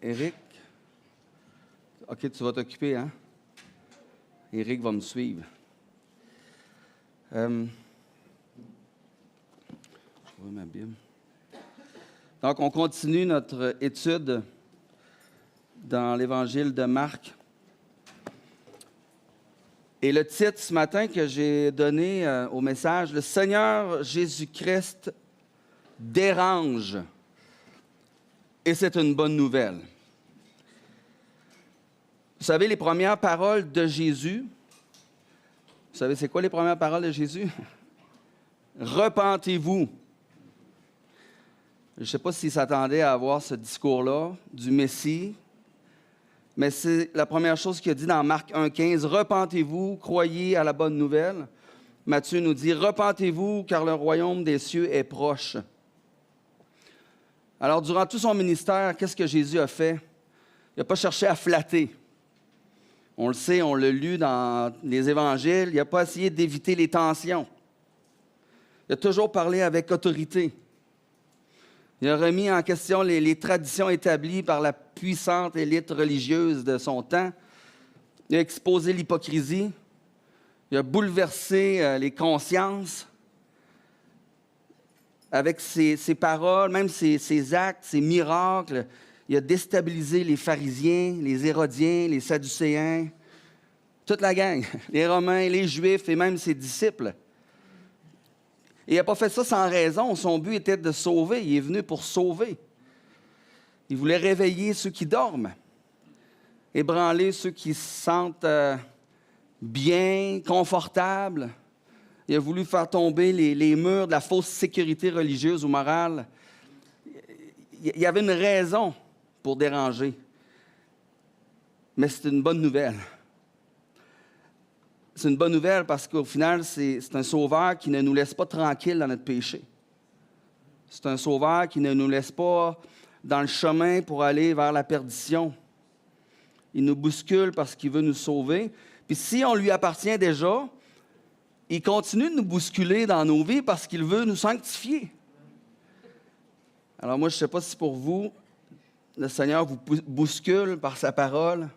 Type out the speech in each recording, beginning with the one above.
Éric? OK, tu vas t'occuper, hein? Éric va me suivre. Je vois ma Bible. Donc, on continue notre étude dans l'Évangile de Marc. Et le titre ce matin que j'ai donné au message, « Le Seigneur Jésus-Christ dérange ». Et c'est une bonne nouvelle. Vous savez, les premières paroles de Jésus, vous savez c'est quoi les premières paroles de Jésus? Repentez-vous. Je ne sais pas s'il s'attendait à avoir ce discours-là du Messie, mais c'est la première chose qu'il a dit dans Marc 1,15. Repentez-vous, croyez à la bonne nouvelle. Matthieu nous dit, repentez-vous, car le royaume des cieux est proche. Alors, durant tout son ministère, qu'est-ce que Jésus a fait? Il n'a pas cherché à flatter. On le sait, on l'a lu dans les évangiles, il n'a pas essayé d'éviter les tensions. Il a toujours parlé avec autorité. Il a remis en question les traditions établies par la puissante élite religieuse de son temps. Il a exposé l'hypocrisie. Il a bouleversé les consciences. Avec ses paroles, même ses actes, ses miracles, il a déstabilisé les pharisiens, les hérodiens, les sadducéens, toute la gang, les Romains, les Juifs et même ses disciples. Et il n'a pas fait ça sans raison. Son but était de sauver. Il est venu pour sauver. Il voulait réveiller ceux qui dorment, ébranler ceux qui se sentent bien, confortables. Il a voulu faire tomber les murs de la fausse sécurité religieuse ou morale. Il y avait une raison pour déranger. Mais c'est une bonne nouvelle. C'est une bonne nouvelle parce qu'au final, c'est un sauveur qui ne nous laisse pas tranquilles dans notre péché. C'est un sauveur qui ne nous laisse pas dans le chemin pour aller vers la perdition. Il nous bouscule parce qu'il veut nous sauver. Puis si on lui appartient déjà, il continue de nous bousculer dans nos vies parce qu'il veut nous sanctifier. Alors moi, je ne sais pas si pour vous, le Seigneur vous bouscule par sa parole,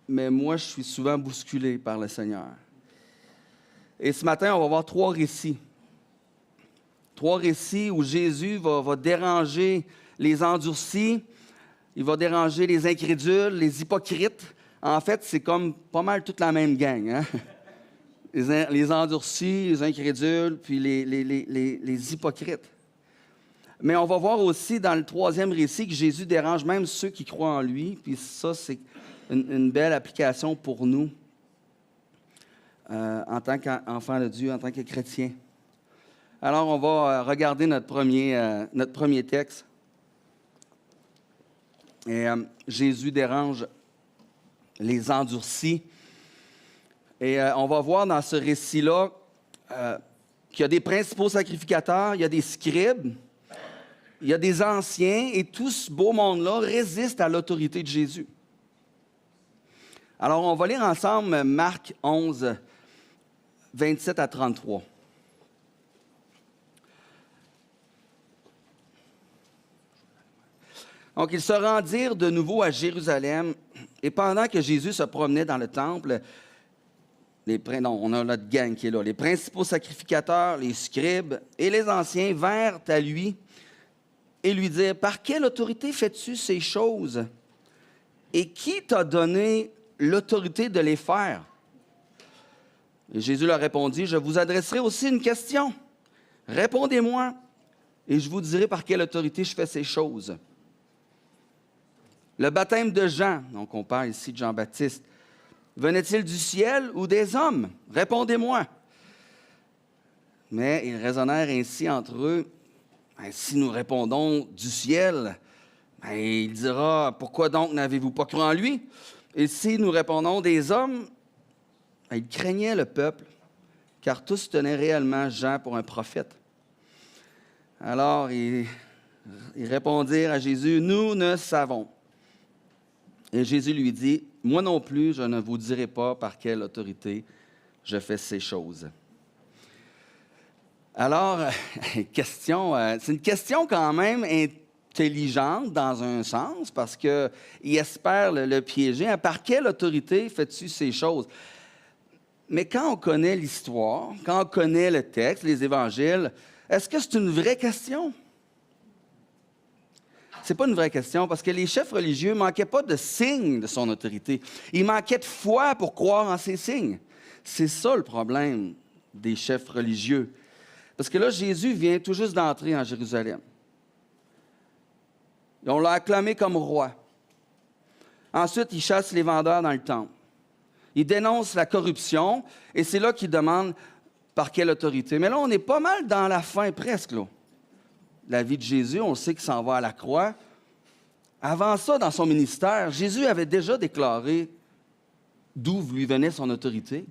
mais moi, je suis souvent bousculé par le Seigneur. Et ce matin, on va voir trois récits. Trois récits où Jésus va déranger les endurcis, il va déranger les incrédules, les hypocrites. En fait, c'est comme pas mal toute la même gang, hein? Les endurcis, les incrédules, puis les hypocrites. Mais on va voir aussi dans le troisième récit que Jésus dérange même ceux qui croient en lui. Puis ça, c'est une belle application pour nous en tant qu'enfants de Dieu, en tant que chrétiens. Alors, on va regarder notre premier texte. Et Jésus dérange les endurcis. Et on va voir dans ce récit-là qu'il y a des principaux sacrificateurs, il y a des scribes, il y a des anciens, et tout ce beau monde-là résiste à l'autorité de Jésus. Alors, on va lire ensemble Marc 11, 27 à 33. Donc, ils se rendirent de nouveau à Jérusalem, et pendant que Jésus se promenait dans le temple, on a notre gang qui est là. Les principaux sacrificateurs, les scribes et les anciens vinrent à lui et lui dirent, « Par quelle autorité fais-tu ces choses? Et qui t'a donné l'autorité de les faire? » Et Jésus leur répondit, « Je vous adresserai aussi une question. Répondez-moi, et je vous dirai par quelle autorité je fais ces choses. Le baptême de Jean, donc on parle ici de Jean-Baptiste, venait-il du ciel ou des hommes? Répondez-moi. » Mais ils raisonnèrent ainsi entre eux. Si nous répondons du ciel, il dira, pourquoi donc n'avez-vous pas cru en lui? Et si nous répondons des hommes, ils craignaient le peuple, car tous tenaient réellement Jean pour un prophète. Alors, ils répondirent à Jésus, nous ne savons. Et Jésus lui dit, moi non plus, je ne vous dirai pas par quelle autorité je fais ces choses. Alors, c'est une question quand même intelligente dans un sens parce qu'il espère le piéger. Hein, par quelle autorité fais-tu ces choses? Mais quand on connaît l'histoire, quand on connaît le texte, les évangiles, est-ce que c'est une vraie question? Ce n'est pas une vraie question parce que les chefs religieux ne manquaient pas de signes de son autorité. Ils manquaient de foi pour croire en ces signes. C'est ça le problème des chefs religieux. Parce que là, Jésus vient tout juste d'entrer en Jérusalem. Et on l'a acclamé comme roi. Ensuite, il chasse les vendeurs dans le temple. Il dénonce la corruption et c'est là qu'il demande par quelle autorité. Mais là, on est pas mal dans la fin, presque, là. La vie de Jésus, on sait qu'il s'en va à la croix. Avant ça, dans son ministère, Jésus avait déjà déclaré d'où lui venait son autorité.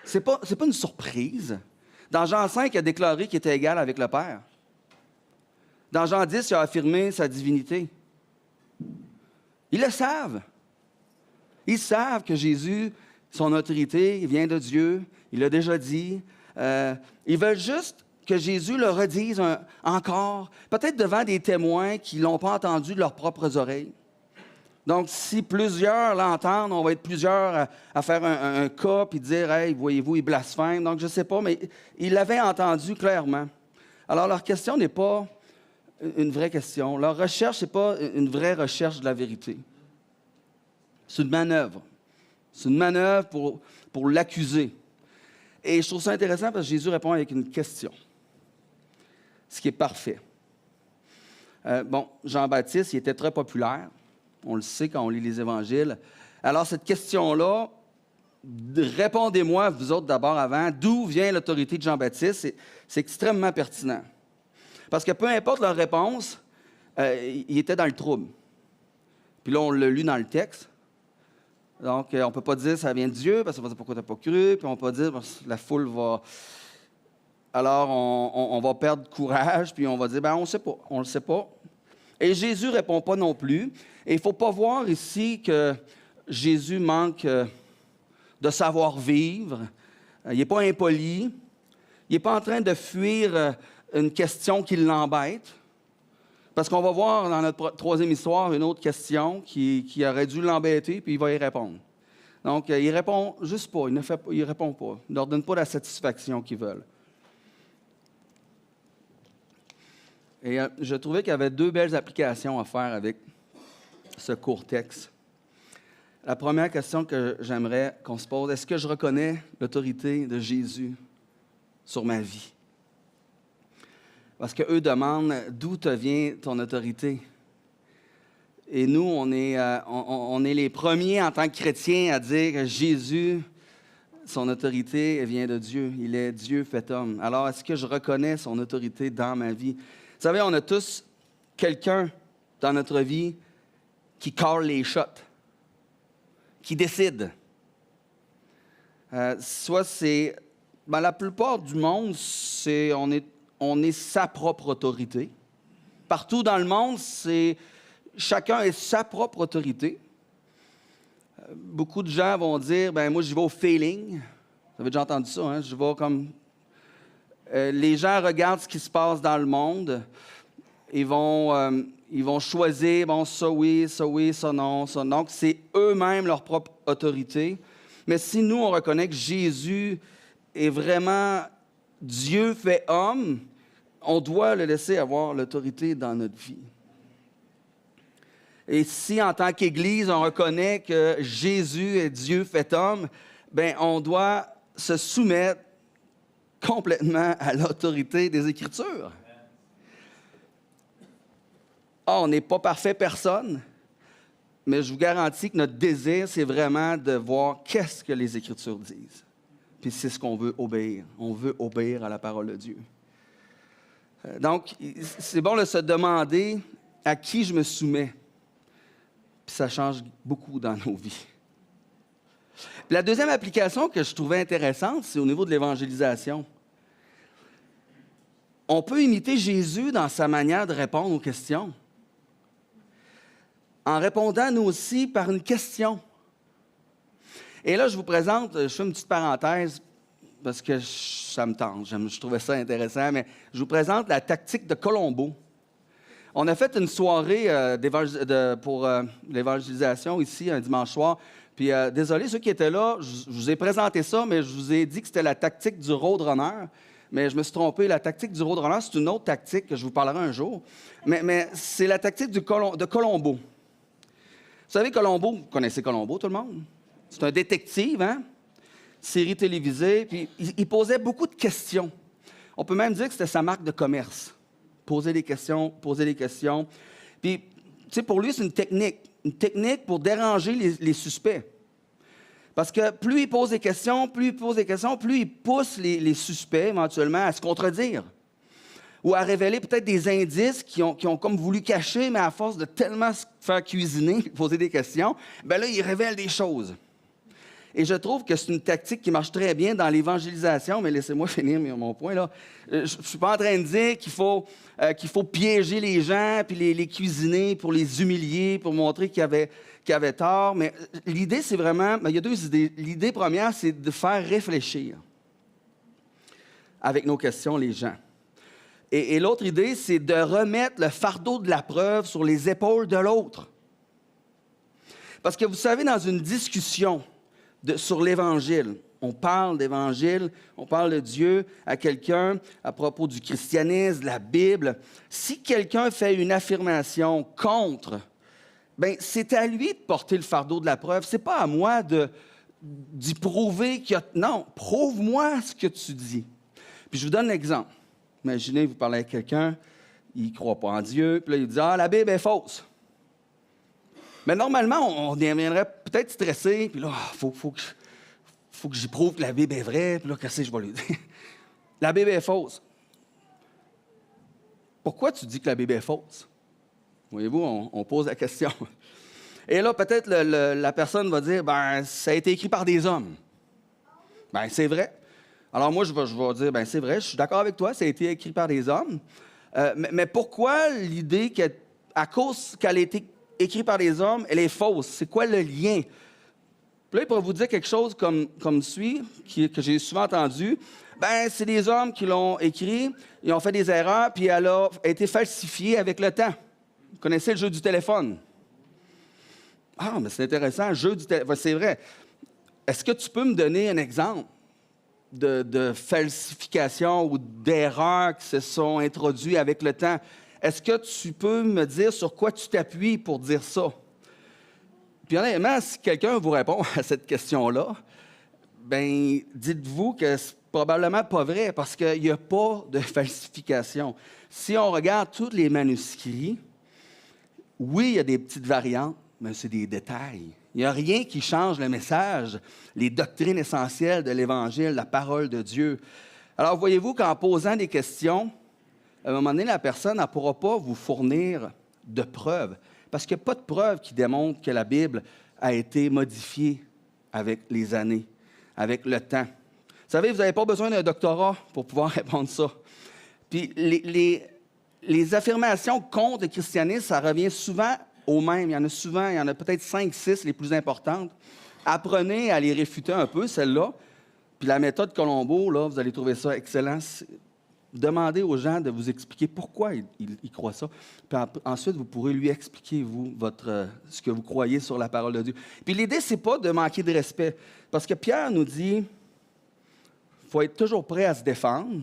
C'est pas une surprise. Dans Jean 5, il a déclaré qu'il était égal avec le Père. Dans Jean 10, il a affirmé sa divinité. Ils le savent. Ils savent que Jésus, son autorité, vient de Dieu. Il l'a déjà dit. Ils veulent juste que Jésus le redise encore, peut-être devant des témoins qui ne l'ont pas entendu de leurs propres oreilles. Donc, si plusieurs l'entendent, on va être plusieurs à faire un cas puis dire « Hey, voyez-vous, il blasphème. » Donc, je ne sais pas, mais ils l'avaient entendu clairement. Alors, leur question n'est pas une vraie question. Leur recherche n'est pas une vraie recherche de la vérité. C'est une manœuvre. C'est une manœuvre pour l'accuser. Et je trouve ça intéressant parce que Jésus répond avec une question, ce qui est parfait. Jean-Baptiste, il était très populaire. On le sait quand on lit les évangiles. Alors, cette question-là, répondez-moi, vous autres d'abord avant, d'où vient l'autorité de Jean-Baptiste? C'est extrêmement pertinent. Parce que peu importe leur réponse, il était dans le trouble. Puis là, on l'a lu dans le texte. Donc, on ne peut pas dire ça vient de Dieu, parce qu'on va dire pourquoi tu n'as pas cru, puis on ne peut pas dire la foule va. Alors, on va perdre courage, puis on va dire on ne sait pas, on ne le sait pas. Et Jésus ne répond pas non plus. Et il ne faut pas voir ici que Jésus manque de savoir-vivre. Il n'est pas impoli. Il n'est pas en train de fuir une question qui l'embête. Parce qu'on va voir dans notre troisième histoire une autre question qui aurait dû l'embêter, puis il va y répondre. Donc, il répond juste pas, il ne répond pas. Il ne leur donne pas la satisfaction qu'ils veulent. Et je trouvais qu'il y avait deux belles applications à faire avec ce court texte. La première question que j'aimerais qu'on se pose, est-ce que je reconnais l'autorité de Jésus sur ma vie? Parce qu'eux demandent d'où te vient ton autorité. Et nous, on est les premiers en tant que chrétiens à dire que Jésus, son autorité vient de Dieu. Il est Dieu fait homme. Alors, est-ce que je reconnais son autorité dans ma vie? Vous savez, on a tous quelqu'un dans notre vie qui call les shots, qui décide. Soit c'est... la plupart du monde, on est sa propre autorité. Partout dans le monde, chacun est sa propre autorité. Beaucoup de gens vont dire, moi, j'y vais au feeling. Vous avez déjà entendu ça, hein? Je vais comme... les gens regardent ce qui se passe dans le monde. Ils vont choisir, ça oui, ça non, ça non. Donc, c'est eux-mêmes leur propre autorité. Mais si nous, on reconnaît que Jésus est vraiment Dieu fait homme, on doit le laisser avoir l'autorité dans notre vie. Et si, en tant qu'Église, on reconnaît que Jésus est Dieu fait homme, on doit se soumettre complètement à l'autorité des Écritures. On n'est pas parfait personne, mais je vous garantis que notre désir, c'est vraiment de voir qu'est-ce que les Écritures disent. Puis c'est ce qu'on veut obéir. On veut obéir à la parole de Dieu. Donc, c'est bon de se demander à qui je me soumets. Puis ça change beaucoup dans nos vies. Puis la deuxième application que je trouvais intéressante, c'est au niveau de l'évangélisation. On peut imiter Jésus dans sa manière de répondre aux questions. En répondant, nous aussi, par une question. Et là, je vous présente, je fais une petite parenthèse, parce que ça me tente, je trouvais ça intéressant, mais je vous présente la tactique de Colombo. On a fait une soirée pour l'évangélisation ici, un dimanche soir. Puis, désolé, ceux qui étaient là, je vous ai présenté ça, mais je vous ai dit que c'était la tactique du Roadrunner. Mais je me suis trompé. La tactique du Roadrunner, c'est une autre tactique que je vous parlerai un jour. Mais c'est la tactique de Colombo. Vous savez, Colombo, vous connaissez Colombo, tout le monde? C'est un détective, hein? Série télévisée. Puis, il posait beaucoup de questions. On peut même dire que c'était sa marque de commerce. Poser des questions, poser des questions. Puis, tu sais, pour lui, c'est une technique pour déranger les suspects. Parce que plus il pose des questions, plus il pousse les suspects, éventuellement, à se contredire. Ou à révéler peut-être des indices qui ont comme voulu cacher, mais à force de tellement se faire cuisiner, poser des questions, bien là, il révèle des choses. Et je trouve que c'est une tactique qui marche très bien dans l'évangélisation, mais laissez-moi finir mon point, là. Je ne suis pas en train de dire qu'il faut piéger les gens, puis les cuisiner pour les humilier, pour montrer qu'ils avaient tort. Mais l'idée, c'est vraiment... il y a deux idées. L'idée première, c'est de faire réfléchir avec nos questions les gens. Et l'autre idée, c'est de remettre le fardeau de la preuve sur les épaules de l'autre. Parce que vous savez, dans une discussion sur l'Évangile, on parle d'Évangile, on parle de Dieu à quelqu'un à propos du christianisme, de la Bible. Si quelqu'un fait une affirmation contre, bien, c'est à lui de porter le fardeau de la preuve. Ce n'est pas à moi d'y prouver qu'il y a... Non, prouve-moi ce que tu dis. Puis je vous donne l'exemple. Imaginez, vous parlez avec quelqu'un, il ne croit pas en Dieu, puis là, il dit « Ah, la Bible est fausse. » Mais normalement, on deviendrait peut-être stressé, puis là, faut que j'y prouve que la Bible est vraie, puis là, qu'est-ce que je vais lui dire? La Bible est fausse. Pourquoi tu dis que la Bible est fausse? Voyez-vous, on pose la question. Et là, peut-être la personne va dire, ben, ça a été écrit par des hommes. Ben, c'est vrai. Alors moi, je vais dire, ben, c'est vrai, je suis d'accord avec toi, ça a été écrit par des hommes. Mais pourquoi l'idée qu'à cause qu'elle a été écrite par des hommes, elle est fausse? C'est quoi le lien? Puis là, il pourrait vous dire quelque chose comme suit, que j'ai souvent entendu. Ben, c'est des hommes qui l'ont écrit, ils ont fait des erreurs, puis elle a été falsifiée avec le temps. Vous connaissez le jeu du téléphone? Ah, mais c'est intéressant, le jeu du téléphone. C'est vrai. Est-ce que tu peux me donner un exemple de falsification ou d'erreurs qui se sont introduites avec le temps? Est-ce que tu peux me dire sur quoi tu t'appuies pour dire ça? Puis honnêtement, si quelqu'un vous répond à cette question-là, bien, dites-vous que c'est probablement pas vrai parce qu'il n'y a pas de falsification. Si on regarde tous les manuscrits, oui, il y a des petites variantes, mais c'est des détails. Il n'y a rien qui change le message, les doctrines essentielles de l'Évangile, la parole de Dieu. Alors, voyez-vous qu'en posant des questions, à un moment donné, la personne ne pourra pas vous fournir de preuves, parce qu'il n'y a pas de preuves qui démontrent que la Bible a été modifiée avec les années, avec le temps. Vous savez, vous n'avez pas besoin d'un doctorat pour pouvoir répondre ça. Puis les affirmations contre le christianisme, ça revient souvent au même. Il y en a peut-être 5, 6 les plus importantes. Apprenez à les réfuter un peu, celles-là. Puis la méthode Colombo, là, vous allez trouver ça excellent. Demandez aux gens de vous expliquer pourquoi ils croient ça. Puis ensuite, vous pourrez lui expliquer, vous, ce que vous croyez sur la parole de Dieu. Puis l'idée, ce n'est pas de manquer de respect. Parce que Pierre nous dit qu'il faut être toujours prêt à se défendre.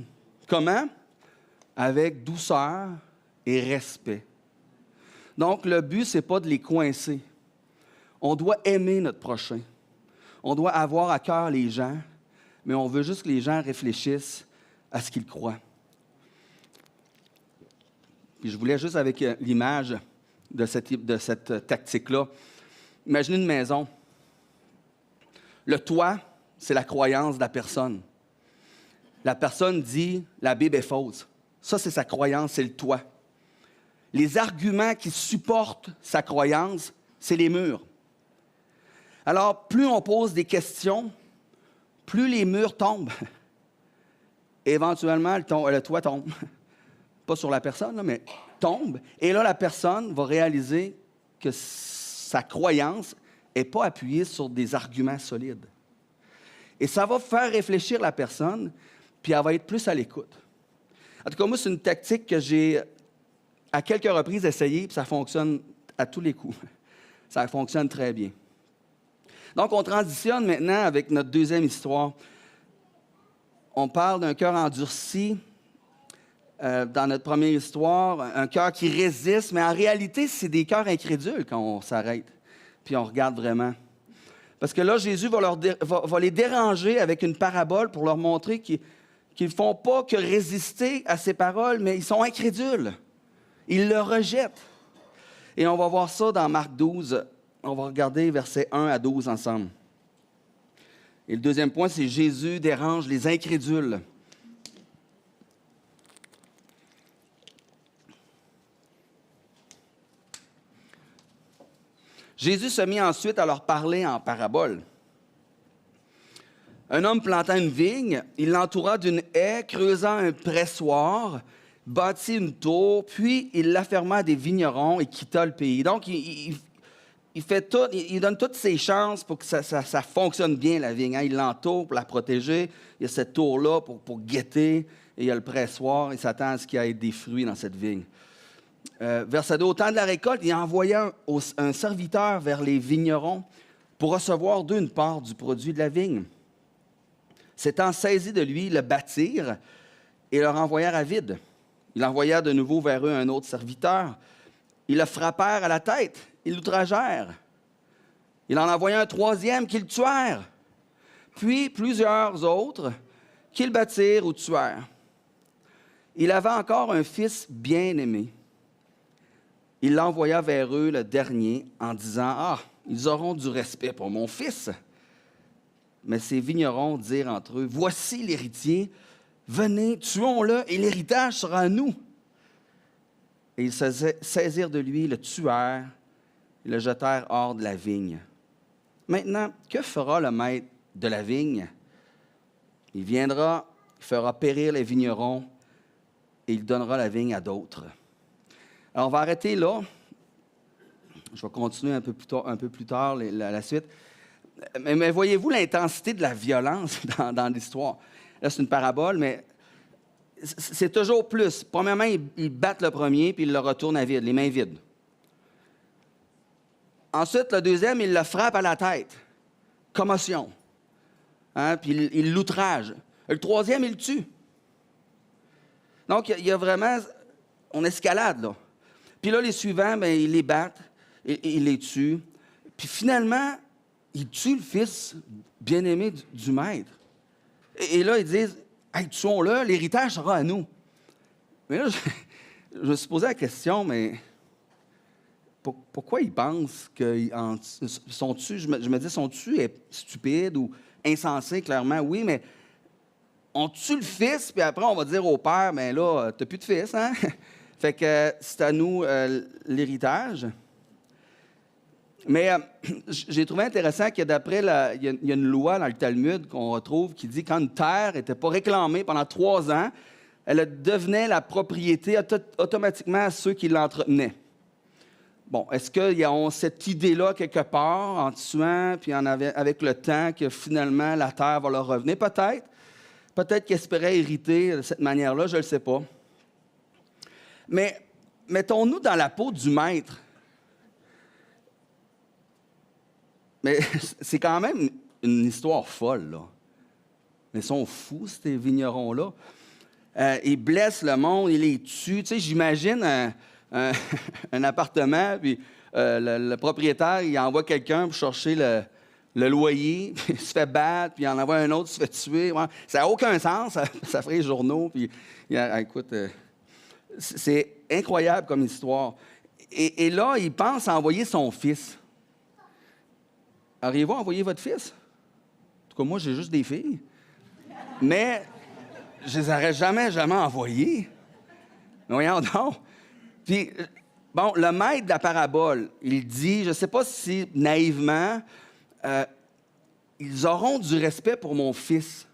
Comment? Avec douceur et respect. Donc, le but, ce n'est pas de les coincer. On doit aimer notre prochain. On doit avoir à cœur les gens, mais on veut juste que les gens réfléchissent à ce qu'ils croient. Puis je voulais juste avec l'image de cette tactique-là. Imaginez une maison. Le toit, c'est la croyance de la personne. La personne dit « la Bible est fausse ». Ça, c'est sa croyance, c'est le toit. Les arguments qui supportent sa croyance, c'est les murs. Alors, plus on pose des questions, plus les murs tombent. Éventuellement, le toit tombe. Pas sur la personne, là, mais tombe. Et là, la personne va réaliser que sa croyance n'est pas appuyée sur des arguments solides. Et ça va faire réfléchir la personne, puis elle va être plus à l'écoute. En tout cas, moi, c'est une tactique que j'ai à quelques reprises essayé, puis ça fonctionne à tous les coups. Ça fonctionne très bien. Donc, on transitionne maintenant avec notre deuxième histoire. On parle d'un cœur endurci dans notre première histoire, un cœur qui résiste, mais en réalité, c'est des cœurs incrédules quand on s'arrête, puis on regarde vraiment. Parce que là, Jésus va les déranger avec une parabole pour leur montrer qu'ils ne font pas que résister à ses paroles, mais ils sont incrédules. Ils le rejettent. Et on va voir ça dans Marc 12. On va regarder versets 1 à 12 ensemble. Et le deuxième point, c'est Jésus dérange les incrédules. Jésus se mit ensuite à leur parler en parabole. Un homme planta une vigne, il l'entoura d'une haie, creusa un pressoir, bâtit une tour, puis il la ferma à des vignerons et quitta le pays. Donc, il fait tout, il donne toutes ses chances pour que ça fonctionne bien, la vigne. Hein? Il l'entoure pour la protéger. Il y a cette tour-là pour guetter. Et il y a le pressoir. Il s'attend à ce qu'il y ait des fruits dans cette vigne. Verset 2, au temps de la récolte, il envoya un serviteur vers les vignerons pour recevoir d'eux une part du produit de la vigne. S'étant saisi de lui, ils le battirent et le renvoyèrent à vide. Il envoya de nouveau vers eux un autre serviteur. Ils le frappèrent à la tête, ils l'outragèrent. Il en envoya un troisième qu'ils tuèrent. Puis plusieurs autres qu'ils battirent ou tuèrent. Il avait encore un fils bien-aimé. Il l'envoya vers eux, le dernier, en disant « Ah, ils auront du respect pour mon fils. » Mais ces vignerons dirent entre eux « Voici l'héritier, venez, tuons-le, et l'héritage sera à nous. » Et ils se saisirent de lui, le tuèrent, et le jetèrent hors de la vigne. Maintenant, que fera le maître de la vigne? Il viendra, il fera périr les vignerons, et il donnera la vigne à d'autres. Alors, on va arrêter là. Je vais continuer un peu plus tard la suite. Mais voyez-vous l'intensité de la violence dans l'histoire? Là, c'est une parabole, mais c'est toujours plus. Premièrement, ils battent le premier, puis ils le retournent à vide, les mains vides. Ensuite, le deuxième, ils le frappent à la tête. Commotion. Hein? Puis ils l'outragent. Le troisième, ils le tuent. Donc, il y a vraiment... On escalade, là. Puis là, les suivants, bien, ils les battent, et ils les tuent. Puis finalement, ils tuent le fils bien-aimé du maître. Et là, ils disent, « Hey, tuons-le, l'héritage sera à nous. » Mais là, je me suis posé la question, mais pourquoi ils pensent qu'ils sont-tu, je me dis, sont-tu stupides ou insensés, clairement? Oui, mais on tue le fils, puis après, on va dire au père, « Bien là, t'as plus de fils, hein? » Fait que c'est à nous l'héritage. Mais j'ai trouvé intéressant que d'après, il y a une loi dans le Talmud qu'on retrouve qui dit que quand une terre n'était pas réclamée pendant 3 ans, elle devenait la propriété automatiquement à ceux qui l'entretenaient. Bon, est-ce qu'ils ont cette idée-là quelque part en tuant, puis avec le temps, que finalement la terre va leur revenir? Peut-être. Peut-être qu'ils espéraient hériter de cette manière-là, je ne le sais pas. Mais mettons-nous dans la peau du maître. Mais c'est quand même une histoire folle, là. Mais ils sont fous, ces vignerons-là. Ils blessent le monde, ils les tuent. Tu sais, j'imagine un appartement, puis le propriétaire, il envoie quelqu'un pour chercher le loyer, puis il se fait battre, puis il en envoie un autre, il se fait tuer. Ouais, ça n'a aucun sens, ça ferait les journaux. Puis, écoute... C'est incroyable comme histoire. Et là, il pense à envoyer son fils. Auriez-vous envoyé votre fils? En tout cas, moi, j'ai juste des filles. Mais je les aurais jamais envoyées. Voyons donc. Puis, bon, le maître de la parabole, il dit, je ne sais pas si naïvement, ils auront du respect pour mon fils.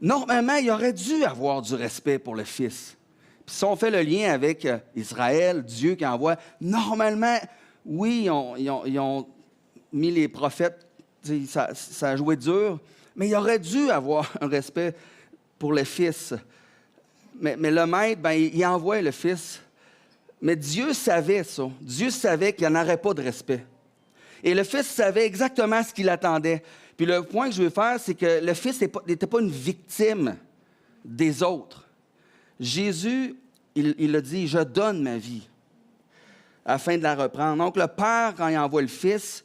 Normalement, il aurait dû avoir du respect pour le fils. Puis si on fait le lien avec Israël, Dieu qui envoie, normalement, oui, ils ont mis les prophètes, ça a joué dur, mais il aurait dû avoir un respect pour le fils. Mais le maître, ben, il envoie le fils Mais Dieu savait ça. Dieu savait qu'il n'y en aurait pas de respect. Et le Fils savait exactement ce qu'il attendait. Puis le point que je veux faire, c'est que le Fils n'était pas une victime des autres. Jésus, il a dit, « Je donne ma vie afin de la reprendre. » Donc le Père, quand il envoie le Fils,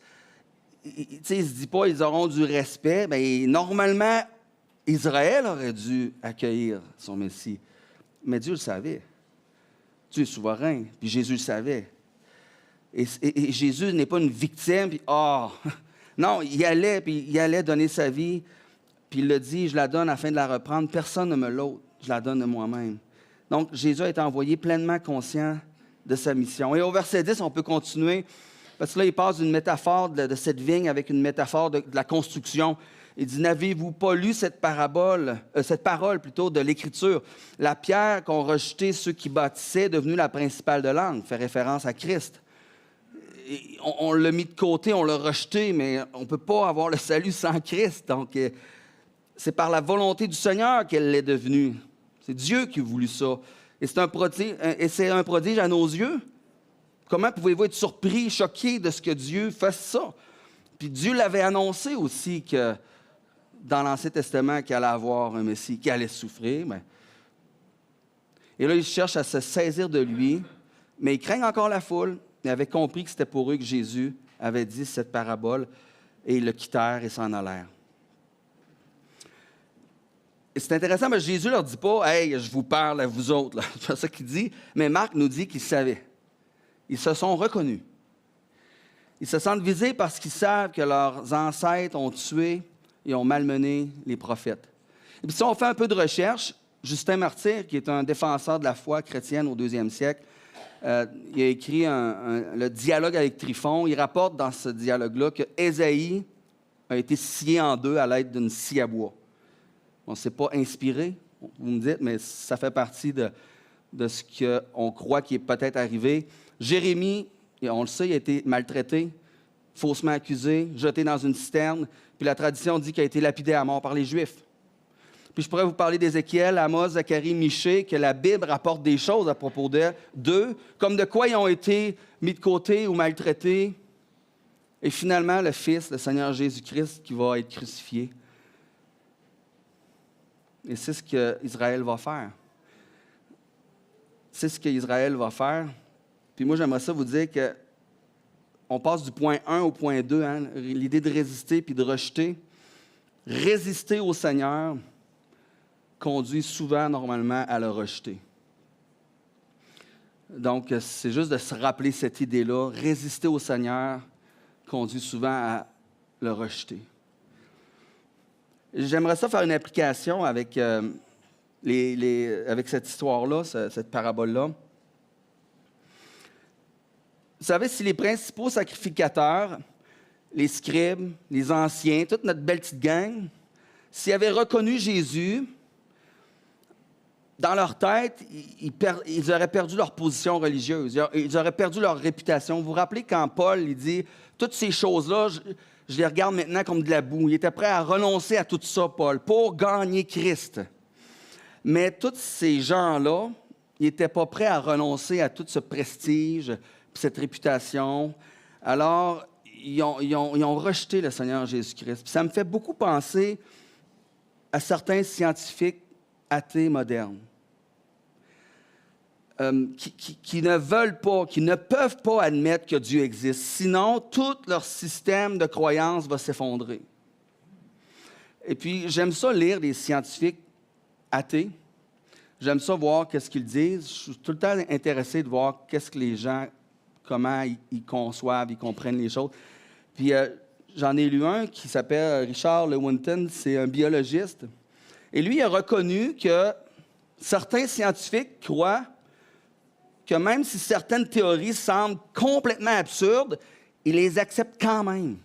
il ne se dit pas, ils auront du respect. Bien, normalement, Israël aurait dû accueillir son Messie. Mais Dieu le savait. Dieu est souverain, puis Jésus le savait. Et Jésus n'est pas une victime, puis non, il allait donner sa vie, puis il le dit, je la donne afin de la reprendre. Personne ne me l'ôte, je la donne de moi-même. Donc, Jésus a été envoyé pleinement conscient de sa mission. Et au verset 10, on peut continuer, parce que là, il passe d'une métaphore de cette vigne avec une métaphore de la construction. Il dit, n'avez-vous pas lu cette parole de l'Écriture? La pierre qu'ont rejetée ceux qui bâtissaient est devenue la principale de l'angle, fait référence à Christ. On l'a mis de côté, on l'a rejeté, mais on ne peut pas avoir le salut sans Christ. Donc, c'est par la volonté du Seigneur qu'elle l'est devenue. C'est Dieu qui a voulu ça. Et c'est un prodige à nos yeux. Comment pouvez-vous être surpris, choqué de ce que Dieu fasse ça? Puis Dieu l'avait annoncé aussi que dans l'Ancien Testament qu'il allait avoir un Messie, qui allait souffrir. Et là, ils cherchent à se saisir de lui, mais ils craignent encore la foule. Ils avaient compris que c'était pour eux que Jésus avait dit cette parabole, et ils le quittèrent et s'en allèrent. Et c'est intéressant, mais Jésus ne leur dit pas « Hey, je vous parle à vous autres. » C'est ça qu'il dit, mais Marc nous dit qu'ils savaient. Ils se sont reconnus. Ils se sentent visés parce qu'ils savent que leurs ancêtres ont tué et ont malmené les prophètes. Et puis si on fait un peu de recherche, Justin Martyr, qui est un défenseur de la foi chrétienne au 2e siècle, il a écrit le dialogue avec Tryphon. Il rapporte dans ce dialogue-là que Ésaïe a été scié en deux à l'aide d'une scie à bois. On ne s'est pas inspiré, vous me dites, mais ça fait partie de ce qu'on croit qui est peut-être arrivé. Jérémie, on le sait, il a été maltraité, faussement accusé, jeté dans une citerne, puis la tradition dit qu'il a été lapidé à mort par les Juifs. Puis je pourrais vous parler d'Ézéchiel, Amos, Zacharie, Michée, que la Bible rapporte des choses à propos d'eux, comme de quoi ils ont été mis de côté ou maltraités. Et finalement, le Fils, le Seigneur Jésus-Christ, qui va être crucifié. Et c'est ce qu'Israël va faire. C'est ce qu'Israël va faire. Puis moi, j'aimerais ça vous dire qu'on passe du point 1 au point 2, hein, l'idée de résister puis de rejeter. Résister au Seigneur conduit souvent, normalement, à le rejeter. Donc, c'est juste de se rappeler cette idée-là. Résister au Seigneur conduit souvent à le rejeter. J'aimerais ça faire une application avec, avec cette histoire-là, cette parabole-là. Vous savez, si les principaux sacrificateurs, les scribes, les anciens, toute notre belle petite gang, s'ils avaient reconnu Jésus, dans leur tête, ils auraient perdu leur position religieuse, ils auraient perdu leur réputation. Vous vous rappelez quand Paul il dit « Toutes ces choses-là, je les regarde maintenant comme de la boue. » Il était prêt à renoncer à tout ça, Paul, pour gagner Christ. Mais tous ces gens-là, ils n'étaient pas prêts à renoncer à tout ce prestige, cette réputation. Alors, ils ont rejeté le Seigneur Jésus-Christ. Puis ça me fait beaucoup penser à certains scientifiques athées modernes qui ne veulent pas, qui ne peuvent pas admettre que Dieu existe. Sinon, tout leur système de croyance va s'effondrer. Et puis, j'aime ça lire des scientifiques athées. J'aime ça voir qu'est-ce qu'ils disent. Je suis tout le temps intéressé de voir qu'est-ce que les gens, comment ils conçoivent, ils comprennent les choses. Puis, j'en ai lu un qui s'appelle Richard Lewontin, c'est un biologiste. Et lui, il a reconnu que certains scientifiques croient que même si certaines théories semblent complètement absurdes, ils les acceptent quand même.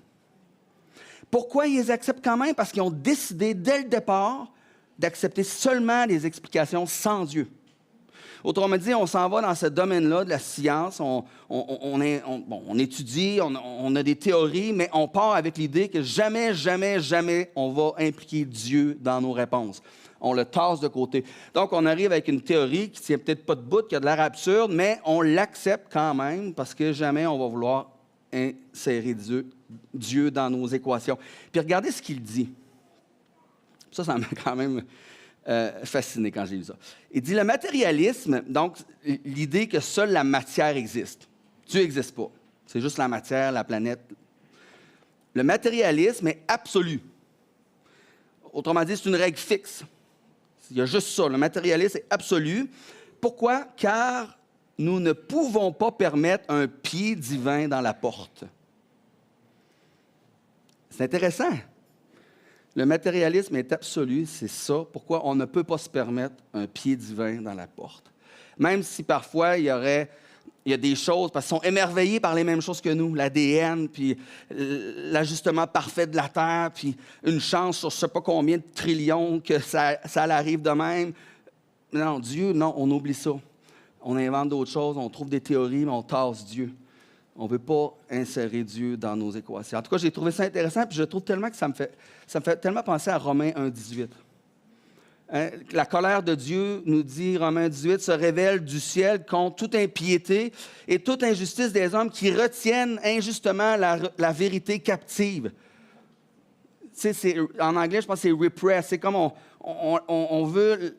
Pourquoi ils les acceptent quand même? Parce qu'ils ont décidé dès le départ d'accepter seulement des explications sans Dieu. Autrement dit, on s'en va dans ce domaine-là de la science, on étudie, on a des théories, mais on part avec l'idée que jamais, jamais, jamais on va impliquer Dieu dans nos réponses. On le tasse de côté. Donc, on arrive avec une théorie qui ne tient peut-être pas de bout, qui a de l'air absurde, mais on l'accepte quand même parce que jamais on va vouloir insérer Dieu dans nos équations. Puis regardez ce qu'il dit. Ça m'a quand même fasciné quand j'ai lu ça. Il dit, le matérialisme, donc l'idée que seule la matière existe. Dieu n'existe pas. C'est juste la matière, la planète. Le matérialisme est absolu. Autrement dit, c'est une règle fixe. Il y a juste ça. Le matérialisme est absolu. Pourquoi? Car nous ne pouvons pas permettre un pied divin dans la porte. C'est intéressant. Le matérialisme est absolu, c'est ça. Pourquoi on ne peut pas se permettre un pied divin dans la porte? Même si parfois il y a des choses, parce qu'ils sont émerveillés par les mêmes choses que nous, l'ADN, puis l'ajustement parfait de la Terre, puis une chance sur je ne sais pas combien de trillions que ça arrive de même. Non, Dieu, non, on oublie ça. On invente d'autres choses, on trouve des théories, mais on tasse Dieu. On ne veut pas insérer Dieu dans nos équations. En tout cas, j'ai trouvé ça intéressant, puis je trouve tellement que ça me fait tellement penser à Romains 1,18. Hein? La colère de Dieu, nous dit Romains 18, se révèle du ciel contre toute impiété et toute injustice des hommes qui retiennent injustement la vérité captive. Tu sais, en anglais, je pense que c'est repress. C'est comme on veut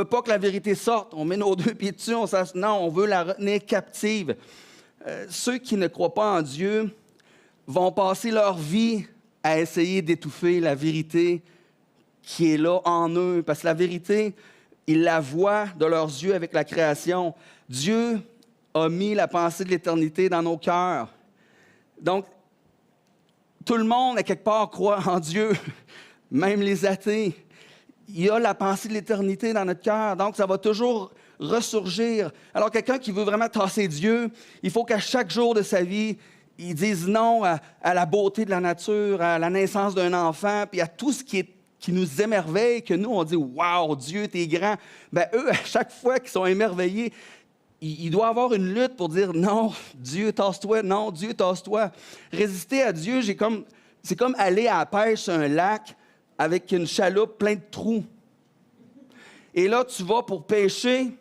pas que la vérité sorte. On met nos deux pieds dessus. Non, on veut la retenir captive. Ceux qui ne croient pas en Dieu vont passer leur vie à essayer d'étouffer la vérité qui est là en eux. Parce que la vérité, ils la voient de leurs yeux avec la création. Dieu a mis la pensée de l'éternité dans nos cœurs. Donc, tout le monde, à quelque part, croit en Dieu, même les athées. Il y a la pensée de l'éternité dans notre cœur, donc ça va toujours ressurgir. Alors, quelqu'un qui veut vraiment tasser Dieu, il faut qu'à chaque jour de sa vie, il dise non à la beauté de la nature, à la naissance d'un enfant, puis à tout ce qui nous émerveille, que nous, on dit « Wow, Dieu, t'es grand ». Bien, eux, à chaque fois qu'ils sont émerveillés, il doit avoir une lutte pour dire « Non, Dieu, tasse-toi, non, Dieu, tasse-toi ». Résister à Dieu, c'est comme aller à la pêche sur un lac avec une chaloupe pleine de trous. Et là, tu vas pour pêcher,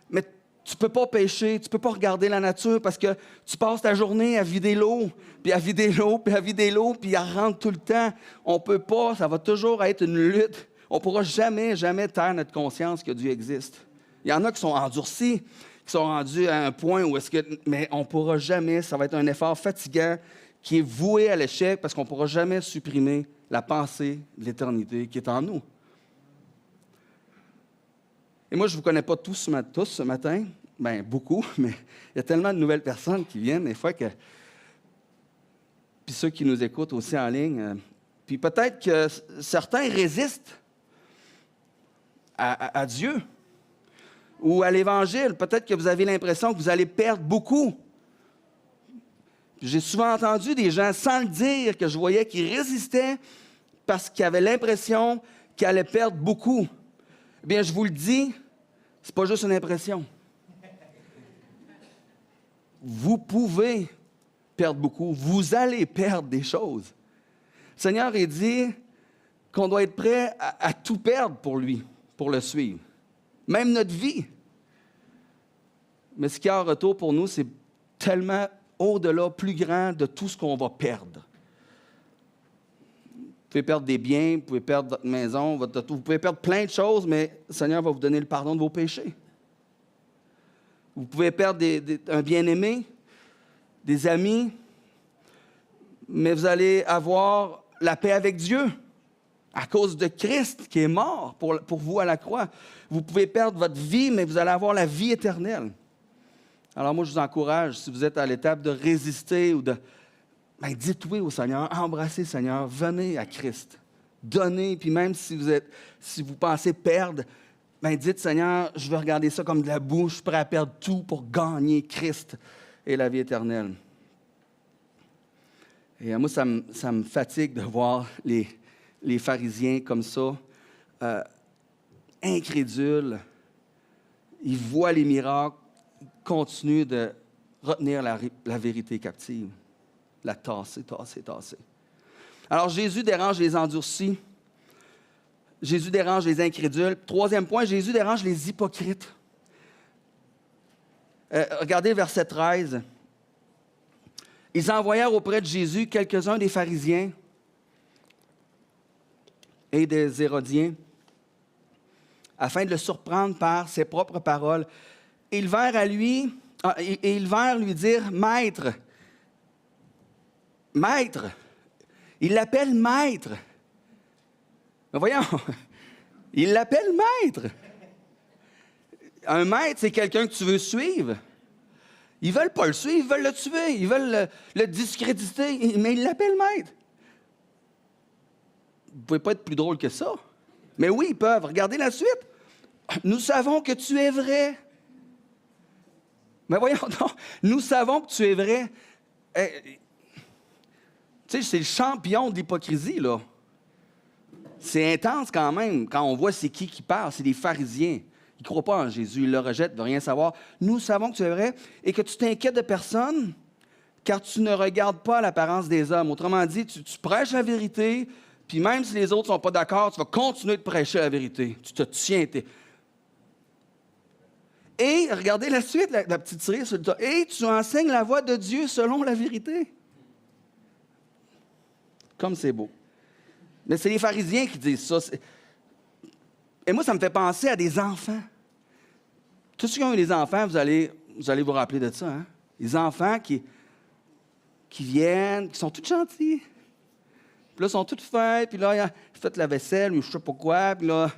mais tu ne peux pas pêcher, tu ne peux pas regarder la nature parce que tu passes ta journée à vider l'eau, puis à vider l'eau, puis à vider l'eau, puis elle rentre tout le temps. On ne peut pas, ça va toujours être une lutte. On ne pourra jamais, jamais taire notre conscience que Dieu existe. Il y en a qui sont endurcis, qui sont rendus à un point où mais on ne pourra jamais, ça va être un effort fatigant qui est voué à l'échec parce qu'on ne pourra jamais supprimer la pensée de l'éternité qui est en nous. Et moi, je ne vous connais pas tous ce matin, bien beaucoup, mais il y a tellement de nouvelles personnes qui viennent des fois que... Puis ceux qui nous écoutent aussi en ligne. Puis peut-être que certains résistent à Dieu ou à l'Évangile. Peut-être que vous avez l'impression que vous allez perdre beaucoup. J'ai souvent entendu des gens, sans le dire, que je voyais qui résistaient parce qu'ils avaient l'impression qu'ils allaient perdre beaucoup. Eh bien, je vous le dis, c'est pas juste une impression. Vous pouvez perdre beaucoup. Vous allez perdre des choses. Le Seigneur a dit qu'on doit être prêt à tout perdre pour lui, pour le suivre. Même notre vie. Mais ce qu'il y a en retour pour nous, c'est tellement au-delà, plus grand de tout ce qu'on va perdre. Vous pouvez perdre des biens, vous pouvez perdre votre maison, vous pouvez perdre plein de choses, mais le Seigneur va vous donner le pardon de vos péchés. Vous pouvez perdre un bien-aimé, des amis, mais vous allez avoir la paix avec Dieu à cause de Christ qui est mort pour vous à la croix. Vous pouvez perdre votre vie, mais vous allez avoir la vie éternelle. Alors moi, je vous encourage, si vous êtes à l'étape de résister ou de... Bien, dites oui au Seigneur, embrassez le Seigneur, venez à Christ. Donnez, puis même si vous pensez perdre, bien, dites Seigneur, je vais regarder ça comme de la boue, je suis prêt à perdre tout pour gagner Christ et la vie éternelle. Et moi, ça me fatigue de voir les pharisiens comme ça, incrédules. il voit les miracles, il continue de retenir la vérité captive, la tasser. Alors Jésus dérange les endurcis, Jésus dérange les incrédules. Troisième point, Jésus dérange les hypocrites. Regardez verset 13. Ils envoyèrent auprès de Jésus quelques-uns des pharisiens et des hérodiens, afin de le surprendre par ses propres paroles. Ils vinrent lui dire, Maître, Maître, il l'appelle Maître. Mais voyons, il l'appelle Maître. Un maître, c'est quelqu'un que tu veux suivre. Ils ne veulent pas le suivre, ils veulent le tuer, ils veulent le discréditer, mais ils l'appellent Maître. Vous ne pouvez pas être plus drôle que ça. Mais oui, ils peuvent. Regardez la suite. Nous savons que tu es vrai. Mais voyons donc, nous savons que tu es vrai. Tu sais, c'est le champion de l'hypocrisie, là. C'est intense quand même, quand on voit c'est qui parle. C'est des pharisiens. Ils ne croient pas en Jésus, ils le rejettent, ils ne veulent rien savoir. Nous savons que tu es vrai et que tu t'inquiètes de personne, car tu ne regardes pas l'apparence des hommes. Autrement dit, tu prêches la vérité, puis même si les autres ne sont pas d'accord, tu vas continuer de prêcher la vérité. Tu te tiens. Et, regardez la suite, la petite cerise sur le tas. Et tu enseignes la voie de Dieu selon la vérité. Comme c'est beau. Mais c'est les pharisiens qui disent ça. Et moi, ça me fait penser à des enfants. Tous ceux qui ont eu des enfants, vous allez vous rappeler de ça. Hein? Les enfants qui viennent, qui sont tous gentils. Puis là, ils sont tous faits, puis là, ils ont fait la vaisselle, ou je ne sais pas quoi, puis là,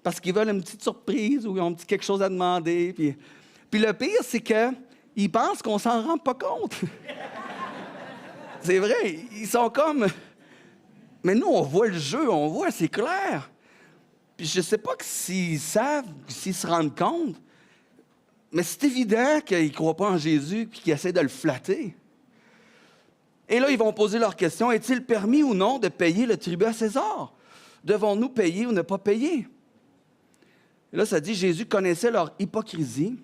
parce qu'ils veulent une petite surprise ou ils ont quelque chose à demander. Puis le pire, c'est qu'ils pensent qu'on s'en rend pas compte. C'est vrai, ils sont comme... Mais nous, on voit le jeu, on voit, c'est clair. Puis je ne sais pas s'ils savent, s'ils se rendent compte, mais c'est évident qu'ils ne croient pas en Jésus et qu'ils essaient de le flatter. Et là, ils vont poser leur question, est-il permis ou non de payer le tribut à César? Devons-nous payer ou ne pas payer? Et là, ça dit, Jésus connaissait leur hypocrisie.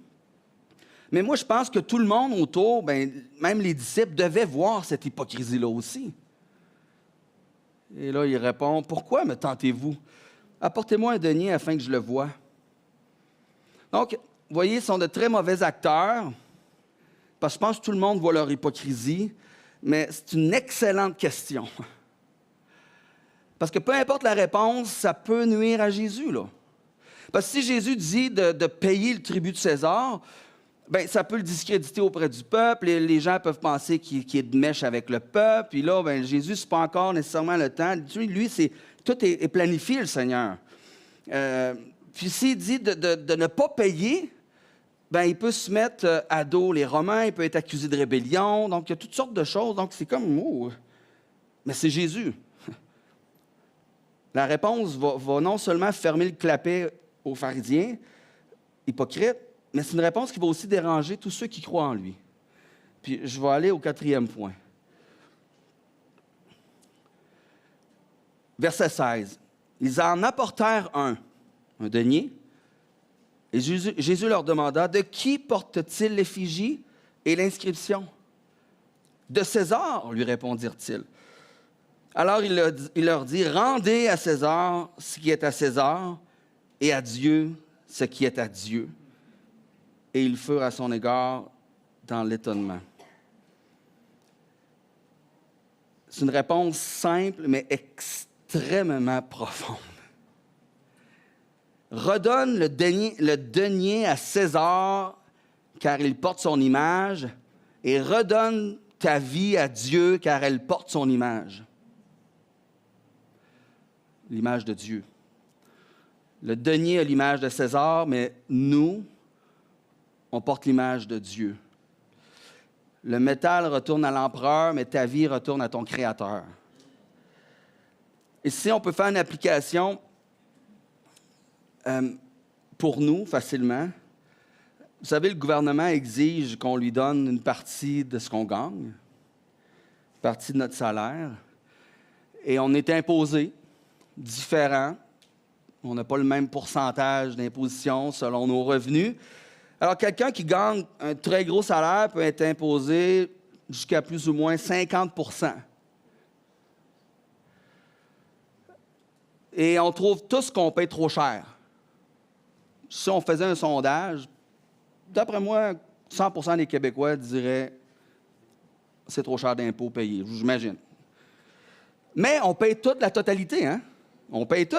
Mais moi, je pense que tout le monde autour, même les disciples, devaient voir cette hypocrisie-là aussi. Et là, il répond, pourquoi me tentez-vous? Apportez-moi un denier afin que je le voie. Donc, vous voyez, ils sont de très mauvais acteurs, parce que je pense que tout le monde voit leur hypocrisie, mais c'est une excellente question. Parce que peu importe la réponse, ça peut nuire à Jésus, là. Parce que si Jésus dit de payer le tribut de César, ça peut le discréditer auprès du peuple. Et les gens peuvent penser qu'il est de mèche avec le peuple. Puis là, Jésus, ce n'est pas encore nécessairement le temps. Lui, tout est planifié, le Seigneur. Puis s'il dit de ne pas payer, il peut se mettre à dos les Romains, il peut être accusé de rébellion. Donc, il y a toutes sortes de choses. Donc, c'est comme, mais c'est Jésus. La réponse va non seulement fermer le clapet aux pharisiens, hypocrites, mais c'est une réponse qui va aussi déranger tous ceux qui croient en lui. Puis je vais aller au 4e point. Verset 16. Ils en apportèrent un denier, et Jésus leur demanda, de qui porte-t-il l'effigie et l'inscription? De César, lui répondirent-ils. Alors il leur dit, rendez à César ce qui est à César, et à Dieu ce qui est à Dieu. Et ils furent à son égard dans l'étonnement. C'est une réponse simple, mais extrêmement profonde. Redonne le denier à César, car il porte son image, et redonne ta vie à Dieu, car elle porte son image. L'image de Dieu. Le denier a l'image de César, mais nous, on porte l'image de Dieu. Le métal retourne à l'empereur, mais ta vie retourne à ton Créateur. Et si on peut faire une application pour nous facilement, vous savez, le gouvernement exige qu'on lui donne une partie de ce qu'on gagne, une partie de notre salaire, et on est imposé, différent. On n'a pas le même pourcentage d'imposition selon nos revenus. Alors, quelqu'un qui gagne un très gros salaire peut être imposé jusqu'à plus ou moins 50 %. Et on trouve tous qu'on paye trop cher. Si on faisait un sondage, d'après moi, 100 % des Québécois diraient « c'est trop cher d'impôts payés », j'imagine. Mais on paye toute la totalité, hein? On paye tout.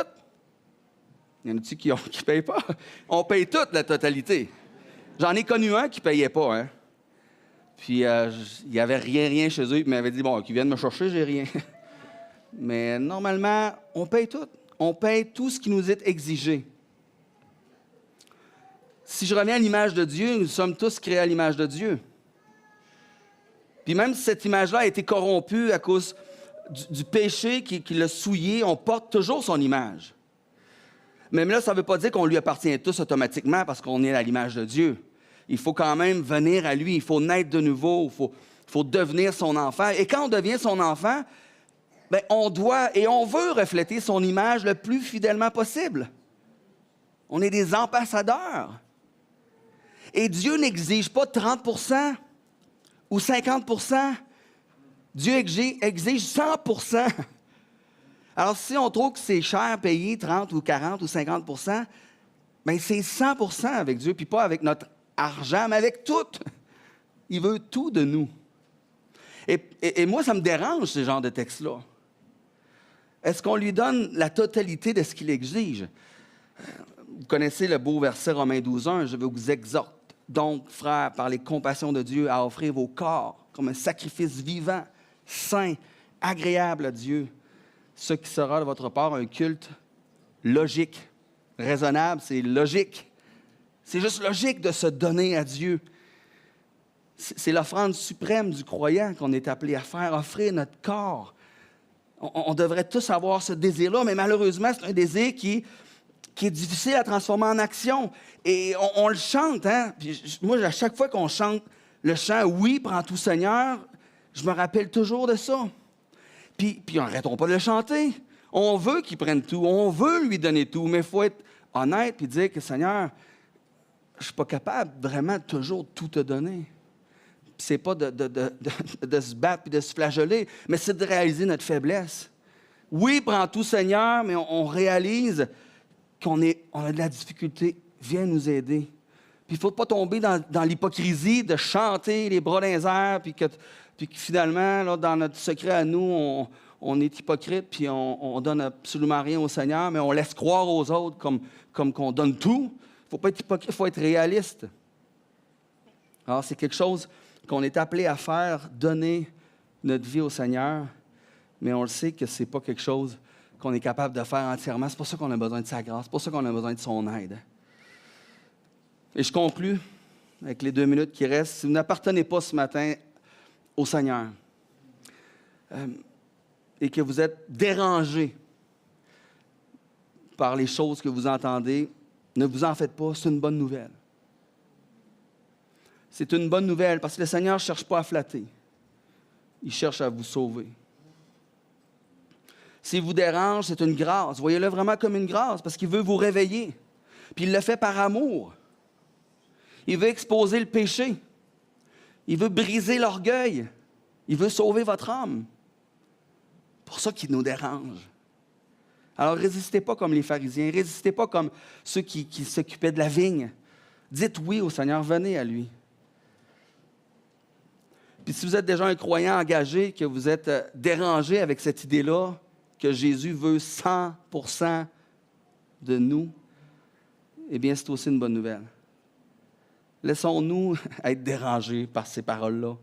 Il y en a-t-il qui ne payent pas? On paye toute la totalité. J'en ai connu un qui ne payait pas, hein? Puis, il n'y avait rien chez eux. Il m'avait dit, bon, qu'ils viennent me chercher, j'ai rien. Mais normalement, on paye tout. On paye tout ce qui nous est exigé. Si je reviens à l'image de Dieu, nous sommes tous créés à l'image de Dieu. Puis même si cette image-là a été corrompue à cause du péché qui l'a souillé, on porte toujours son image. Même là, ça ne veut pas dire qu'on lui appartient tous automatiquement parce qu'on est à l'image de Dieu. Il faut quand même venir à lui, il faut naître de nouveau, il faut devenir son enfant. Et quand on devient son enfant, bien, on doit et on veut refléter son image le plus fidèlement possible. On est des ambassadeurs. Et Dieu n'exige pas 30 % ou 50 %. Dieu exige 100 %. Alors, si on trouve que c'est cher payer 30 ou 40 ou 50 %, bien, c'est 100 % avec Dieu, puis pas avec notre argent, mais avec tout. Il veut tout de nous. Et moi, ça me dérange, ce genre de texte-là. Est-ce qu'on lui donne la totalité de ce qu'il exige? Vous connaissez le beau verset Romains 12:1, « Je vous exhorte donc, frères, par les compassions de Dieu, à offrir vos corps comme un sacrifice vivant, saint, agréable à Dieu, ce qui sera de votre part un culte logique, raisonnable, c'est logique. C'est juste logique de se donner à Dieu. C'est l'offrande suprême du croyant qu'on est appelé à faire, offrir notre corps. On devrait tous avoir ce désir-là, mais malheureusement, c'est un désir qui est difficile à transformer en action. Et on le chante, hein? Puis moi, à chaque fois qu'on chante le chant « Oui, prends tout Seigneur », je me rappelle toujours de ça. Puis n'arrêtons pas de le chanter. On veut qu'il prenne tout, on veut lui donner tout, mais il faut être honnête et dire que, Seigneur, je ne suis pas capable vraiment de toujours tout te donner. C'est pas de se battre et de se flageoler, mais c'est de réaliser notre faiblesse. Oui, prends tout, Seigneur, mais on réalise qu'on a de la difficulté. Viens nous aider. Puis il ne faut pas tomber dans l'hypocrisie de chanter les bras dans les airs, puis que finalement, là, dans notre secret à nous, on est hypocrite, puis on donne absolument rien au Seigneur, mais on laisse croire aux autres comme qu'on donne tout. Il ne faut pas être hypocrite, il faut être réaliste. Alors, c'est quelque chose qu'on est appelé à faire, donner notre vie au Seigneur, mais on le sait que ce n'est pas quelque chose qu'on est capable de faire entièrement. C'est pour ça qu'on a besoin de sa grâce, c'est pour ça qu'on a besoin de son aide. Et je conclus avec les 2 minutes qui restent. Si vous n'appartenez pas ce matin au Seigneur et que vous êtes dérangé par les choses que vous entendez, ne vous en faites pas, c'est une bonne nouvelle. C'est une bonne nouvelle parce que le Seigneur ne cherche pas à flatter. Il cherche à vous sauver. S'il vous dérange, c'est une grâce. Voyez-le vraiment comme une grâce parce qu'il veut vous réveiller. Puis il le fait par amour. Il veut exposer le péché. Il veut briser l'orgueil. Il veut sauver votre âme. C'est pour ça qu'il nous dérange. Alors, résistez pas comme les pharisiens. Résistez pas comme ceux qui s'occupaient de la vigne. Dites oui au Seigneur. Venez à lui. Puis si vous êtes déjà un croyant engagé, que vous êtes dérangé avec cette idée-là, que Jésus veut 100% de nous, eh bien, c'est aussi une bonne nouvelle. Laissons-nous être dérangés par ces paroles-là.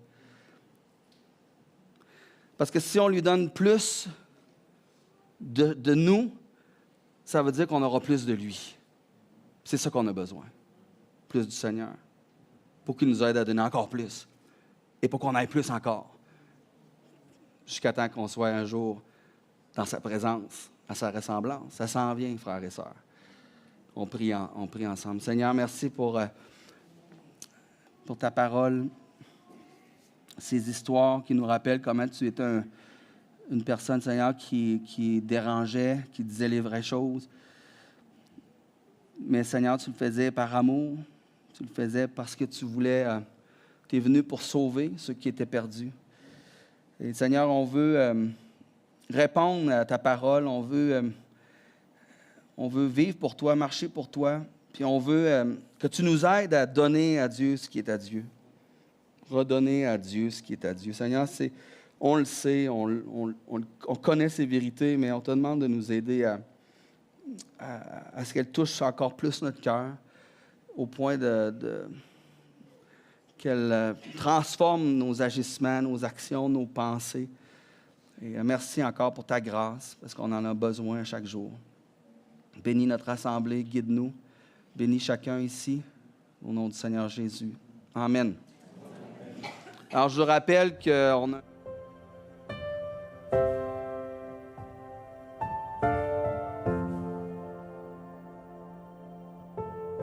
Parce que si on lui donne plus de nous, ça veut dire qu'on aura plus de lui. C'est ça qu'on a besoin. Plus du Seigneur. Pour qu'il nous aide à donner encore plus. Et pour qu'on aille plus encore. Jusqu'à temps qu'on soit un jour dans sa présence, à sa ressemblance. Ça s'en vient, frères et sœurs. On prie ensemble. Seigneur, merci pour ta parole, ces histoires qui nous rappellent comment tu étais une personne, Seigneur, qui dérangeait, qui disait les vraies choses. Mais Seigneur, tu le faisais par amour, tu le faisais parce que tu voulais, tu es venu pour sauver ceux qui étaient perdus. Et Seigneur, on veut répondre à ta parole, on veut vivre pour toi, marcher pour toi, puis on veut que tu nous aides à donner à Dieu ce qui est à Dieu. Redonner à Dieu ce qui est à Dieu. Seigneur, on le sait, on connaît ces vérités, mais on te demande de nous aider à ce qu'elles touchent encore plus notre cœur, au point qu'elles transforment nos agissements, nos actions, nos pensées. Et merci encore pour ta grâce, parce qu'on en a besoin chaque jour. Bénis notre assemblée, guide-nous. Bénis chacun ici, au nom du Seigneur Jésus. Amen. Alors, je vous rappelle qu'on a